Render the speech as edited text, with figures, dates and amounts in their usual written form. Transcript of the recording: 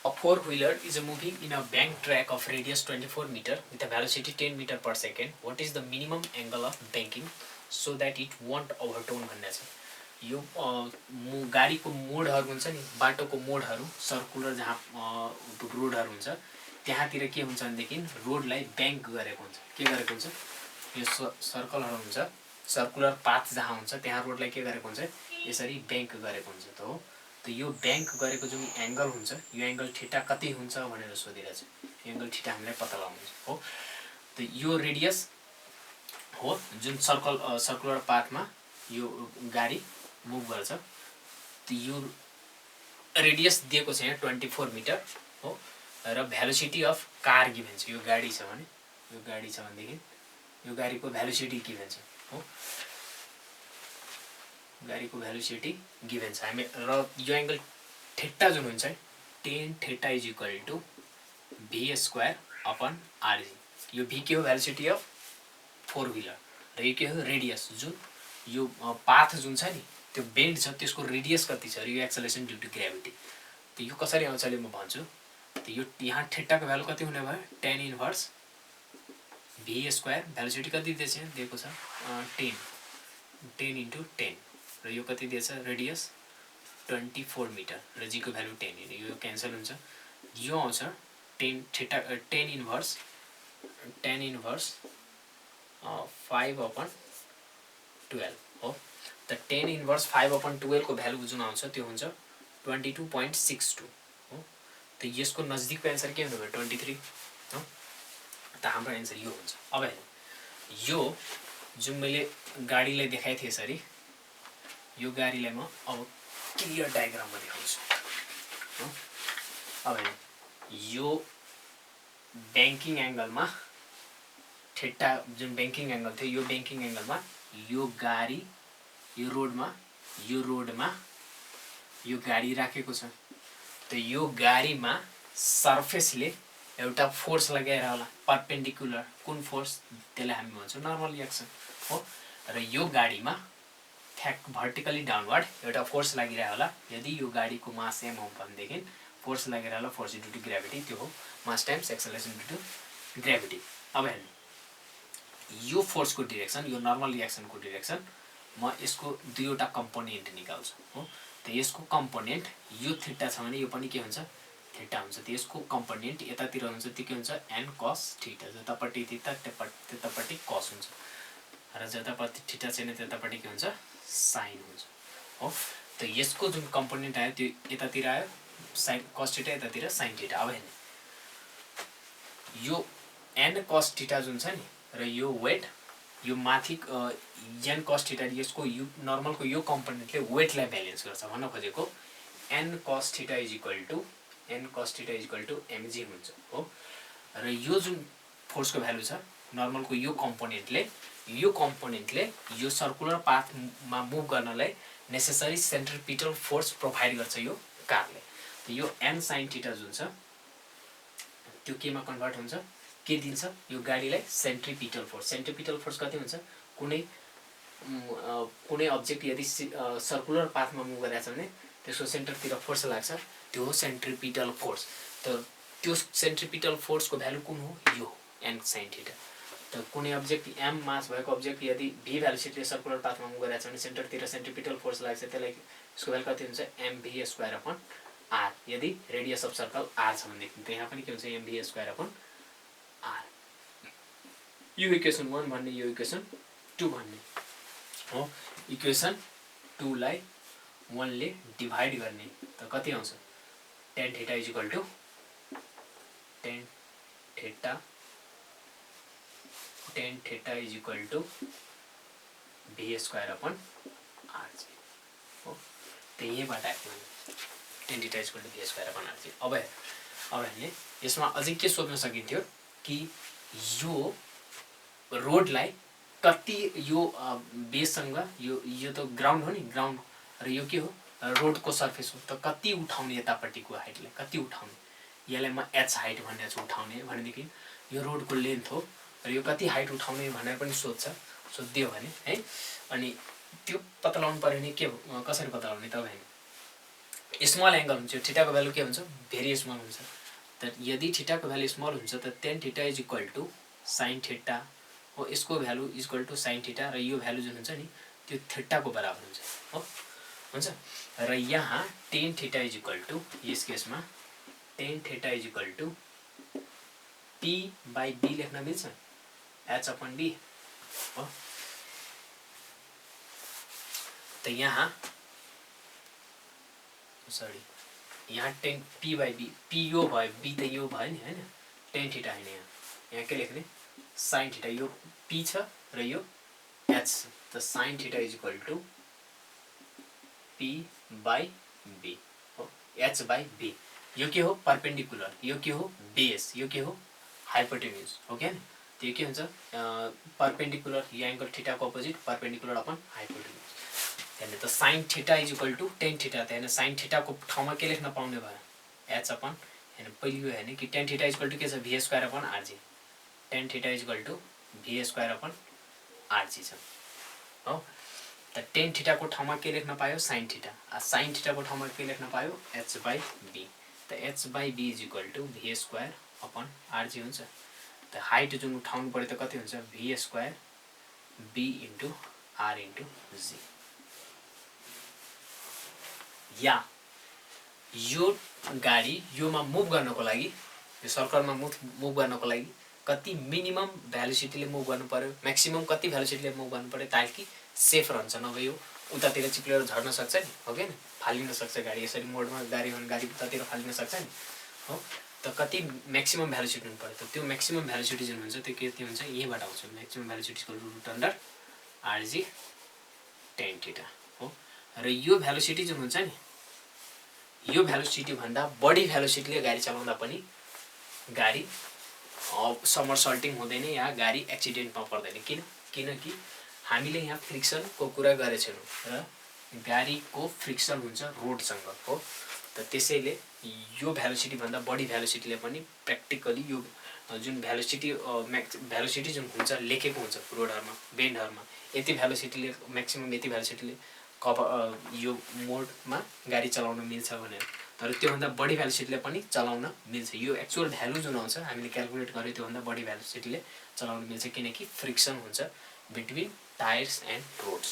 A four-wheeler is moving in a bank track of radius 24 meter with a velocity 10 meter per second. What is the minimum angle of banking so that it won't overturn भन्ने छ। यो गाडीको मोडहरु हुन्छ नि, बाटोको मोडहरु, circular जहाँ रोडहरु हुन्छ त्यहाँतिर के हुन्छ भनेदेखि रोडलाई ब्याङ्क गरेको हुन्छ। के गरेको हुन्छ? यो सर्कलहरु हुन्छ, सर्कुलर पाथ जहाँ हुन्छ त्यहाँ रोडलाई के गरेको हुन्छ? यसरी ब्याङ्क गरेको हुन्छ त हो। त यो ब्याङ्क गरेको जुन एंगल हुन्छ, यो एंगल थीटा कति हुन्छ भनेर सोधिरहेछ। यो एंगल थीटा हामीलाई पत्ता लगाउनु हो। त यो रेडियस हो जुन सर्कुलर पाथमा यो गाडी मुभ गर्छ। त यो रेडियस दिएको छ यहाँ 24 मिटर हो र भेलोसिटी अफ कार गिभन छ। यो गाडी छ भने, यो गाडी छ भनेदेखि यो गाडीको भेलोसिटी गिभन छ हो। गाडीको भेलोसिटी गिभन छ हामी र यो एंगल थीटा जुन हुन्छ tan theta is equal to v square upon rg। यो v के हो? भेलोसिटी अफ फोर व्हीलर र यो के हो? रेडियस जुन यो पाथ जुन छ नि त्यो बेन्ड छ त्यसको रेडियस कति छ र यो एक्सेलरेसन ड्यू टु ग्रेभिटी। त यो कसरी आउँछ अहिले म भन्छु। त यो यहाँ थीटा को भ्यालु कति हुने भयो? tan inverse v square velocity कति दिएको छ 10 into 10 र यो कति दिएछ? रेडियस 24 मिटर र g को भ्यालु 10। यो क्यान्सल हुन्छ। यो आउँछ tan इन्भर्स 5/12 हो। त tan इन्भर्स 5/12 को भ्यालु जुन आउँछ त्यो हुन्छ 22.62 हो। त यसको नजिकको आन्सर के हुने भयो? 23 हो। त हाम्रो आन्सर यो हुन्छ। अब यो जुन मैले गाडीलाई देखाए थिए यसरी, यो गाडीलाई म अब क्लियर डायग्राममा देखाउँछु हो। अब यो ब्याङ्किङ एंगलमा थीटा जुन ब्याङ्किङ एंगल थियो, यो ब्याङ्किङ एंगलमा यो गाडी यो रोडमा यो गाडी राखेको छ। त यो गाडीमा सर्फेसले एउटा फोर्स लगाएर होला परपेन्डिकुलर। कुन फोर्स? त्यसलाई हामी भन्छौं नर्मल रिएक्सन हो। र यो गाडीमा भर्टिकली डाउनवर्ड एउटा फोर्स लागिरहेको होला। यदि यो गाडीको मास m हो भनेदेखि फोर्स लागिरहेको होला, फोर्स ड्यू टु ग्रेभिटी, त्यो हो mass times acceleration due to gravity. अब हेर्नु यो फोर्सको डाइरेक्सन, यो नर्मल रिएक्सनको डाइरेक्सन म यसको दुईवटा कम्पोनेन्ट निकाल्छु हो। त यसको कम्पोनेन्ट यो थीटा छ भने यो पनि के हुन्छ? थीटा हुन्छ। त यसको कम्पोनेन्ट यतातिर हुन्छ त्यो के हुन्छ? n cos theta. जतापट्टि थीटा त्यतापट्टि cos हुन्छ र जतापट्टि थीटा छैन त्यतापट्टि के हुन्छ? साइन हुन्छ हो। त यसको जुन कम्पोनेन्ट आयो त्यो यतातिर आयो साइन cos थीटा, यतातिर साइन थीटा। अब हेर्नु यो n cos थीटा जुन छ नि र यो वेट यो माथि n cos थीटा यसको यो नर्मलको यो कम्पोनेन्टले वेटलाई ब्यालेन्स गर्छ। भन्न खोजेको n cos theta is equal to mg हुन्छ हो। र यो जुन फोर्सको भ्यालु छ नर्मलको यो कम्पोनेन्टले यो सर्कुलर पाथमा मुभ गर्नलाई नेसेसरी सेन्ट्रिपिटल फोर्स प्रोभाइड गर्छ यो कारले। त यो n sin थीटा जुन छ त्यो केमा कन्भर्ट हुन्छ? के दिन्छ? यो गाडीलाई सेन्ट्रिपिटल फोर्स कति हुन्छ? कुनै अब्जेक्ट यदि सर्कुलर पाथमा मुभ गरिरहेछ भने त्यसको सेन्टरतिर फोर्स लाग्छ, त्यो हो सेन्ट्रिपिटल फोर्स। त त्यो सेन्ट्रिपिटल फोर्सको भ्यालु कुन हो? यो n sin थीटा। त कुनै अब्जेक्ट m मास भएको अब्जेक्ट यदि v भेलोसिटीले सर्कुलर पाथमा मुभ गरिरहेछ भने सेन्टरतिर सेन्ट्रिपिटल फोर्स लाग्छ, त्यसलाई यसको भ्यालु कति हुन्छ? mv square upon r। यदि रेडियस अफ सर्कल r छ भनेदेखि त यहाँ पनि के हुन्छ? mv square upon r। यो इक्वेसन 1 भन्ने, यो इक्वेसन 2 भन्ने हो। इक्वेसन 2 लाई 1 ले डिभाइड गर्ने त कति आउँछ? tan theta is equal to tan theta is equal to v square upon rg हो। त यहीबाट आएको tan theta is equal to v square upon rg। अब हेर्ने यसमा अझै के सोध्न सकिन्थ्यो कि यो रोडलाई कति यो बेससँग यो त ग्राउन्ड हो नि, ग्राउन्ड र यो के हो? रोडको सर्फेस हो। त कति उठाउने यतापट्टिको हाइटलाई कति उठाउने? यसलाई म h हाइट भनेर चाहिँ उठाउने भनेदेखि यो रोडको लेन्थ हो र यो कति हाइट उठाउने भनेर पनि सोधिदियो भने है। अनि त्यो पत्ता लगाउनु पर्यो नि के कसरी पत्ता लगाउने त? स्मल एंगल हुन्छ थीटाको भ्यालु के हुन्छ भेरी स्मल हुन्छ त यदि थीटाको भ्यालु स्मल हुन्छ त tan theta is equal to sin theta हो यसको value is equal to sin theta र यो भ्यालु जुन हुन्छ नि त्यो थीटाको बराबर हुन्छ हो हुन्छ र यहाँ tan theta is equal to यस केसमा tan theta is equal to p by b लेख्न मिल्छ h upon d हो त यहाँ सरी यहाँ tan p by b p यो भयो b त यो भयो नि हैन tan थीटा हैन यहाँ के लेख्ने sin थीटा यो p छ र यो h त sin theta is equal to p by b हो h by b यो के हो परपेंडिकुलर यो के हो बेस यो के हो हाइपोटेन्युज हो के त्यो के हुन्छ परपेंडिकुलर यो एंगल थीटा को अपोजिट परपेंडिकुलर अपन हाइपोटेन्युज हैन त sin theta is equal to tan theta त हैन sin थीटा को ठाउँमा के लेख्न पाउने भयो h अपन हैन पहिलो हैन कि tan theta is equal to के छ v square upon rg tan theta is equal to v square upon rg छ हो त tan थीटा को ठाउँमा के लेख्न पायो sin थीटा sin थीटा को ठाउँमा के लेख्न पायो h by b त h by b is equal to v square upon rg हुन्छ त हाइट जुन उठाउनु पर्यो त कति हुन्छ v square b into r into g या यो गाडी योमा मुभ गर्नको लागि यो सर्कलमा मुभ गर्नको लागि कति मिनिमम भेलोसिटीले मुभ गर्नु पर्यो म्याक्सिमम कति भेलोसिटीले मुभ गर्नु पर्यो ताकि सेफ रहन्छ नभए यो उतातिर चिप्लेर झर्न सक्छ नि हो के फालिन सक्छ गाडी यसरी मोडमा गाडी हो भने गाडी उतातिर फालिन सक्छ नि हो त कति म्याक्सिमम भेलोसिटी हुनु पर्यो त त्यो म्याक्सिमम भेलोसिटी जुन हुन्छ त्यो के हुन्छ यहीबाट आउँछ म्याक्सिमम भेलोसिटीको root under rg tan theta हो र यो भेलोसिटी जुन हुन्छ नि यो भेलोसिटी भन्दा बढी भेलोसिटीले गाडी चलाउँदा पनि गाडी समरसल्टिङ हुँदैन या गाडी एक्सिडेन्टमा पर्दैन किनकि हामीले यहाँ फ्रिक्सनको कुरा गरेछौँ र गाडीको फ्रिक्सन हुन्छ रोडसँग हो त त्यसैले यो भेलोसिटी भन्दा बढी भेलोसिटीले पनि प्र्याक्टिकली यो जुन भेलोसिटी जुन हुन्छ लेखेको हुन्छ रोडहरुमा बेन्डहरुमा यति भेलोसिटीले म्याक्सिमम यति भेलोसिटीले यो मोडमा गाडी चलाउन मिल्छ भनेर तर त्यो भन्दा बढी भेलोसिटीले पनि चलाउन मिल्छ यो एक्चुअल भ्यालु जुन आउँछ हामीले क्याल्कुलेट गरे त्यो भन्दा बढी भेलोसिटीले चलाउन मिल्छ किनकि फ्रिक्सन हुन्छ बिट्विन टायर्स एन्ड रोड्स